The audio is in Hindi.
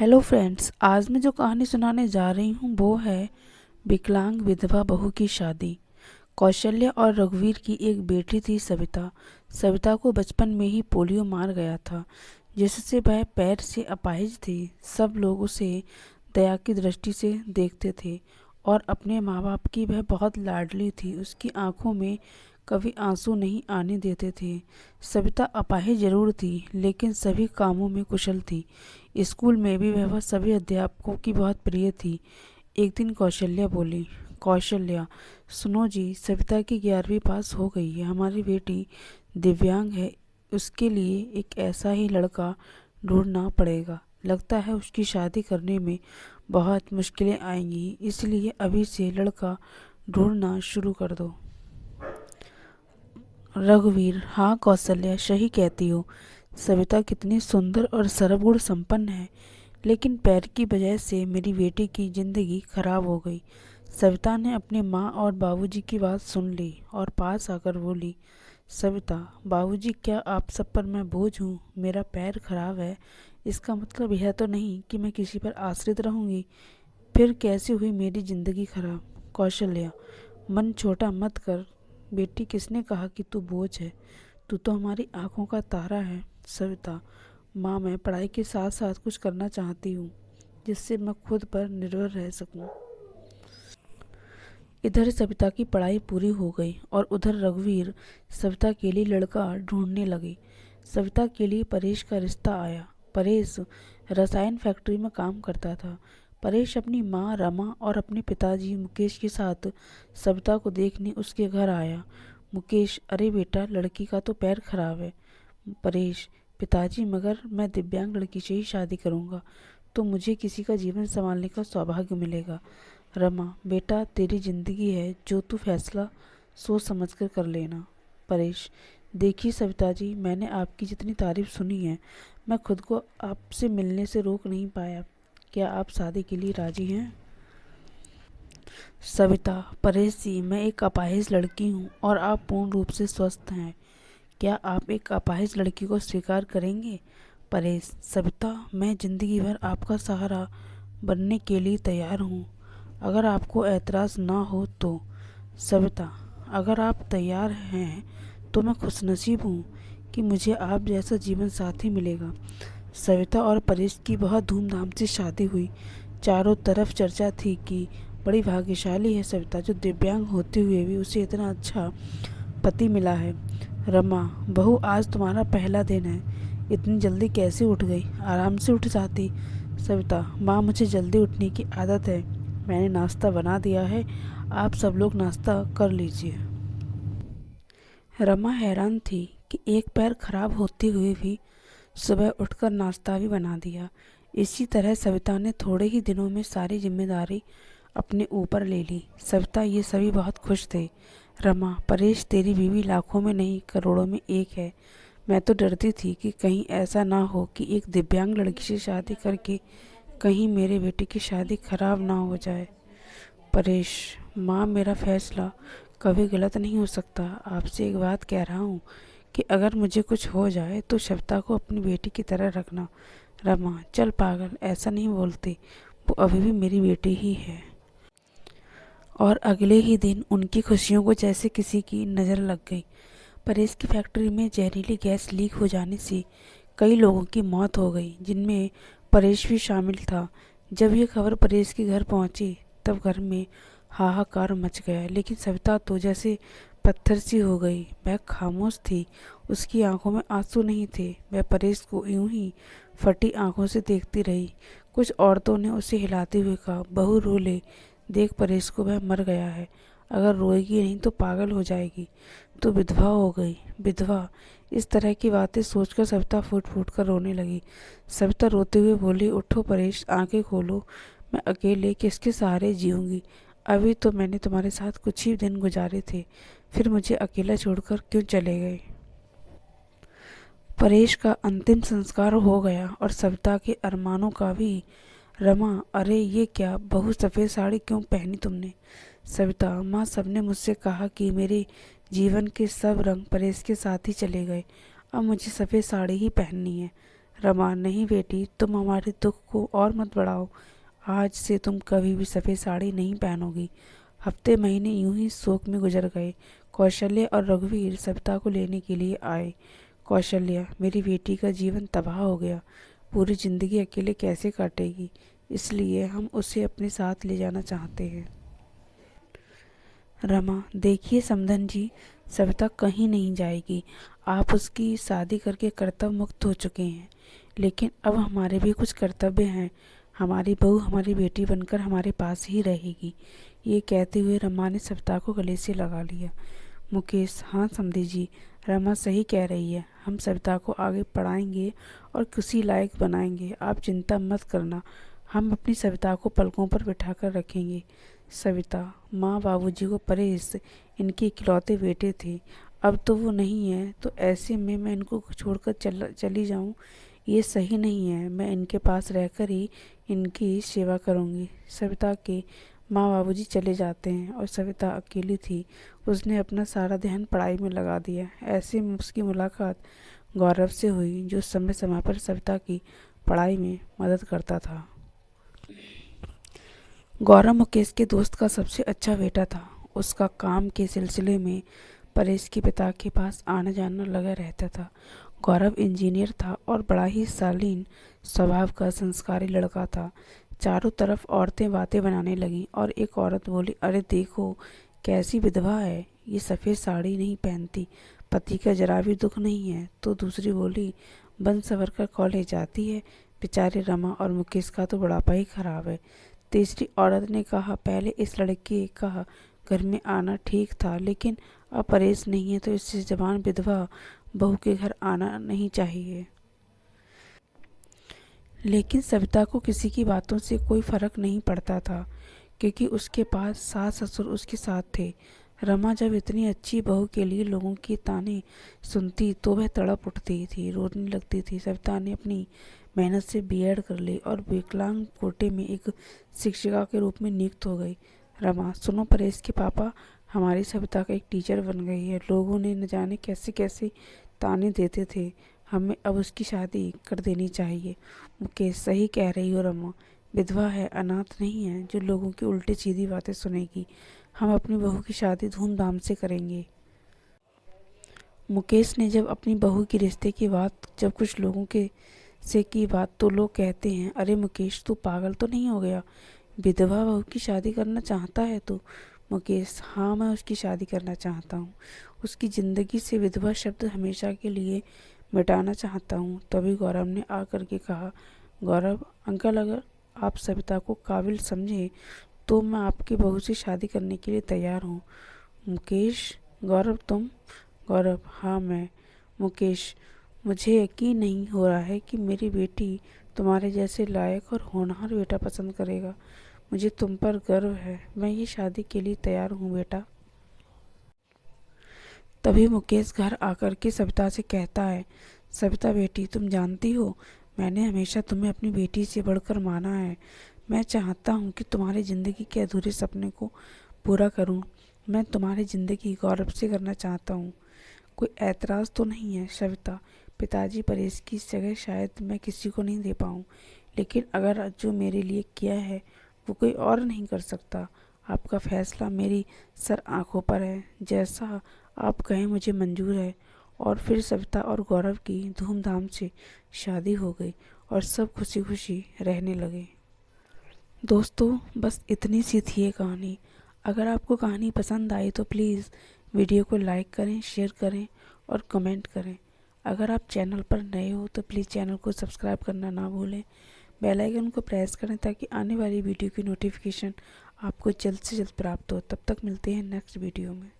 हेलो फ्रेंड्स, आज मैं जो कहानी सुनाने जा रही हूँ वो है विकलांग विधवा बहू की शादी। कौशल्या और रघुवीर की एक बेटी थी सविता। सविता को बचपन में ही पोलियो मार गया था, जिससे वह पैर से अपाहिज थी। सब लोग उसे दया की दृष्टि से देखते थे और अपने माँ बाप की वह बहुत लाडली थी। उसकी आंखों में कभी आंसू नहीं आने देते थे। सविता अपाहिज जरूर थी, लेकिन सभी कामों में कुशल थी। स्कूल में भी वह सभी अध्यापकों की बहुत प्रिय थी। एक दिन कौशल्या बोली, कौशल्या, सुनो जी, सविता की 11वीं पास हो गई है। हमारी बेटी दिव्यांग है, उसके लिए एक ऐसा ही लड़का ढूंढना पड़ेगा। लगता है उसकी शादी करने में बहुत मुश्किलें आएंगी, इसलिए अभी से लड़का ढूंढना शुरू कर दो। रघुवीर, हाँ कौशल्या, सही कहती हो। सविता कितनी सुंदर और सर्वगुण संपन्न है, लेकिन पैर की वजह से मेरी बेटी की जिंदगी खराब हो गई। सविता ने अपने माँ और बाबूजी की बात सुन ली और पास आकर बोली, सविता, बाबूजी, क्या आप सब पर मैं बोझ हूँ? मेरा पैर खराब है, इसका मतलब यह तो नहीं कि मैं किसी पर आश्रित रहूंगी। फिर कैसे हुई मेरी जिंदगी खराब? कौशल्या, मन छोटा मत कर बेटी, किसने कहा कि तू बोझ है? तू तो हमारी आंखों का तारा है। सविता, माँ, मैं पढ़ाई के साथ साथ कुछ करना चाहती हूँ जिससे मैं खुद पर निर्भर रह सकूँ। इधर सविता की पढ़ाई पूरी हो गई और उधर रघुवीर सविता के लिए लड़का ढूंढने लगे। सविता के लिए परेश का रिश्ता आया। परेश रसायन फैक्ट्री में काम करता था। परेश अपनी माँ रमा और अपने पिताजी मुकेश के साथ सविता को देखने उसके घर आया। मुकेश, अरे बेटा, लड़की का तो पैर खराब है। परेश, पिताजी, मगर मैं दिव्यांग लड़की से ही शादी करूंगा तो मुझे किसी का जीवन संभालने का सौभाग्य मिलेगा। रमा, बेटा, तेरी जिंदगी है, जो तू फैसला सोच समझकर कर लेना। परेश, देखिए सविता जी, मैंने आपकी जितनी तारीफ सुनी है, मैं खुद को आपसे मिलने से रोक नहीं पाया। क्या आप शादी के लिए राजी हैं? सविता, परेश जी, मैं एक अपाहिज लड़की हूँ और आप पूर्ण रूप से स्वस्थ हैं। क्या आप एक अपाहिज लड़की को स्वीकार करेंगे? परेश, सविता, मैं जिंदगी भर आपका सहारा बनने के लिए तैयार हूँ, अगर आपको ऐतराज़ ना हो तो। सविता, अगर आप तैयार हैं तो मैं खुशनसीब हूँ कि मुझे आप जैसा जीवन साथी मिलेगा। सविता और परेश की बहुत धूमधाम से शादी हुई। चारों तरफ चर्चा थी कि बड़ी भाग्यशाली है सविता, जो दिव्यांग होते हुए भी उसे इतना अच्छा पति मिला है। रमा, बहू, आज तुम्हारा पहला दिन है, इतनी जल्दी कैसे उठ गई? आराम से उठ जाती। सविता, माँ, मुझे जल्दी उठने की आदत है, मैंने नाश्ता बना दिया है, आप सब लोग नाश्ता कर लीजिए। रमा हैरान थी कि एक पैर खराब होते हुए भी सुबह उठकर नाश्ता भी बना दिया। इसी तरह सविता ने थोड़े ही दिनों में सारी जिम्मेदारी अपने ऊपर ले ली। सविता, ये सभी बहुत खुश थे। रमा, परेश तेरी बीवी लाखों में नहीं करोड़ों में एक है। मैं तो डरती थी कि कहीं ऐसा ना हो कि एक दिव्यांग लड़की से शादी करके कहीं मेरे बेटे की शादी खराब ना हो जाए। परेश, माँ, मेरा फैसला कभी गलत नहीं हो सकता। आपसे एक बात कह रहा हूँ कि अगर मुझे कुछ हो जाए तो सविता को अपनी बेटी की तरह रखना। रमा, चल पागल, ऐसा नहीं बोलते, वो अभी भी मेरी बेटी ही है। और अगले ही दिन उनकी खुशियों को जैसे किसी की नज़र लग गई। परेश की फैक्ट्री में जहरीली गैस लीक हो जाने से कई लोगों की मौत हो गई, जिनमें परेश भी शामिल था। जब ये खबर परेश के घर पहुंची तब घर में हाहाकार मच गया, लेकिन सविता तो जैसे पत्थर सी हो गई। वह खामोश थी, उसकी आंखों में आंसू नहीं थे। वह परेश को यूं ही फटी आंखों से देखती रही। कुछ औरतों ने उसे हिलाते हुए कहा, बहू रो ले, देख परेश को, वह मर गया है, अगर रोएगी नहीं तो पागल हो जाएगी, तो विधवा हो गई। विधवा? इस तरह की बातें सोचकर सविता फूट फूट कर रोने लगी। सविता रोते हुए बोली, उठो परेश, आंखें खोलो, मैं अकेले किसके सहारे जीऊंगी? अभी तो मैंने तुम्हारे साथ कुछ ही दिन गुजारे थे, फिर मुझे अकेला छोड़कर क्यों चले गए? परेश का अंतिम संस्कार हो गया और सविता के अरमानों का भी। रमा, अरे ये क्या, बहू, सफ़ेद साड़ी क्यों पहनी तुमने? सविता, माँ, सबने मुझसे कहा कि मेरे जीवन के सब रंग परेश के साथ ही चले गए, अब मुझे सफ़ेद साड़ी ही पहननी है। रमा, नहीं बेटी, तुम हमारे दुख को और मत बढ़ाओ। आज से तुम कभी भी सफ़ेद साड़ी नहीं पहनोगी। हफ्ते महीने यूं ही शोक में गुजर गए। कौशल्या और रघुवीर सविता को लेने के लिए आए। कौशल्या, मेरी बेटी का जीवन तबाह हो गया, पूरी जिंदगी अकेले कैसे काटेगी, इसलिए हम उसे अपने साथ ले जाना चाहते हैं। रमा, देखिए समधन जी, सविता कहीं नहीं जाएगी। आप उसकी शादी करके कर्तव्य मुक्त हो चुके हैं, लेकिन अब हमारे भी कुछ कर्तव्य हैं। हमारी बहू हमारी बेटी बनकर हमारे पास ही रहेगी। ये कहते हुए रमा ने सविता को गले से लगा लिया। मुकेश, हाँ समधी जी, रमा सही कह रही है। हम सविता को आगे पढ़ाएंगे और किसी लायक बनाएंगे। आप चिंता मत करना, हम अपनी सविता को पलकों पर बिठाकर रखेंगे। सविता, माँ बाबूजी को परहेज इनके इकलौते बेटे थे, अब तो वो नहीं है, तो ऐसे में मैं इनको छोड़कर चली जाऊँ, ये सही नहीं है। मैं इनके पास रहकर ही इनकी सेवा करूँगी। सविता के माँ बाबूजी चले जाते हैं और सविता अकेली थी। उसने अपना सारा ध्यान पढ़ाई में लगा दिया। ऐसे में उसकी मुलाकात गौरव से हुई, जो समय समय पर सविता की पढ़ाई में मदद करता था। गौरव मुकेश के दोस्त का सबसे अच्छा बेटा था। उसका काम के सिलसिले में परेश के पिता के पास आना जाना लगा रहता था। गौरव इंजीनियर था और बड़ा ही शालीन स्वभाव का संस्कारी लड़का था। चारों तरफ औरतें बातें बनाने लगीं और एक औरत बोली, अरे देखो कैसी विधवा है, ये सफ़ेद साड़ी नहीं पहनती, पति का जरा भी दुख नहीं है। तो दूसरी बोली, बन सवर कर कॉलेज जाती है, बेचारे रमा और मुकेश का तो बुढ़ापा ही खराब है। तीसरी औरत ने कहा, पहले इस लड़के का घर में आना ठीक था, लेकिन अब परेश नहीं है तो इससे जवान विधवा बहू के घर आना नहीं चाहिए। लेकिन सविता को किसी की बातों से कोई फर्क नहीं पड़ता था, क्योंकि उसके पास सास ससुर उसके साथ थे। रमा जब इतनी अच्छी बहू के लिए लोगों की ताने सुनती तो वह तड़प उठती थी, रोने लगती थी। सविता ने अपनी मेहनत से बीएड कर ली और विकलांग कोटे में एक शिक्षिका के रूप में नियुक्त हो गई। रमा, सुनो, परेश के पापा, हमारी सविता का एक टीचर बन गई है। लोगों ने न जाने कैसे कैसे ताने देते थे, हमें अब उसकी शादी कर देनी चाहिए। मुकेश, सही कह रही हो रमा, विधवा है, अनाथ नहीं है जो लोगों की उल्टी सीधी बातें सुनेगी। हम अपनी बहू की शादी धूमधाम से करेंगे। मुकेश ने जब अपनी बहू के रिश्ते की बात जब कुछ लोगों के से की बात, तो लोग कहते हैं, अरे मुकेश, तू पागल तो नहीं हो गया, विधवा बहू की शादी करना चाहता है तू? मुकेश, हाँ, मैं उसकी शादी करना चाहता हूँ, उसकी ज़िंदगी से विधवा शब्द हमेशा के लिए मिटाना चाहता हूँ। तभी गौरव ने आकर के कहा, गौरव अंकल, अगर आप सविता को काबिल समझे तो मैं आपकी बहू से शादी करने के लिए तैयार हूँ। मुकेश, गौरव तुम? गौरव, हाँ मैं। मुकेश, मुझे यकीन नहीं हो रहा है कि मेरी बेटी तुम्हारे जैसे लायक और होनहार बेटा पसंद करेगा। मुझे तुम पर गर्व है, मैं ये शादी के लिए तैयार हूँ बेटा। तभी मुकेश घर आकर के सविता से कहता है, सविता बेटी, तुम जानती हो मैंने हमेशा तुम्हें अपनी बेटी से बढ़कर माना है। मैं चाहता हूँ कि तुम्हारी ज़िंदगी के अधूरे सपने को पूरा करूँ। मैं तुम्हारी ज़िंदगी गौरव से करना चाहता हूँ। कोई ऐतराज़ तो नहीं है सविता? पिताजी परेश की जगह शायद मैं किसी को नहीं दे पाऊँ, लेकिन अगर जो मेरे लिए किया है वो कोई और नहीं कर सकता। आपका फैसला मेरी सर आँखों पर है, जैसा आप कहें मुझे मंजूर है। और फिर सविता और गौरव की धूमधाम से शादी हो गई और सब खुशी खुशी रहने लगे। दोस्तों, बस इतनी सी थी ये कहानी। अगर आपको कहानी पसंद आई तो प्लीज़ वीडियो को लाइक करें, शेयर करें और कमेंट करें। अगर आप चैनल पर नए हो तो प्लीज़ चैनल को सब्सक्राइब करना ना भूलें। बेल आइकन को प्रेस करें ताकि आने वाली वीडियो की नोटिफिकेशन आपको जल्द से जल्द प्राप्त हो। तब तक मिलते हैं नेक्स्ट वीडियो में।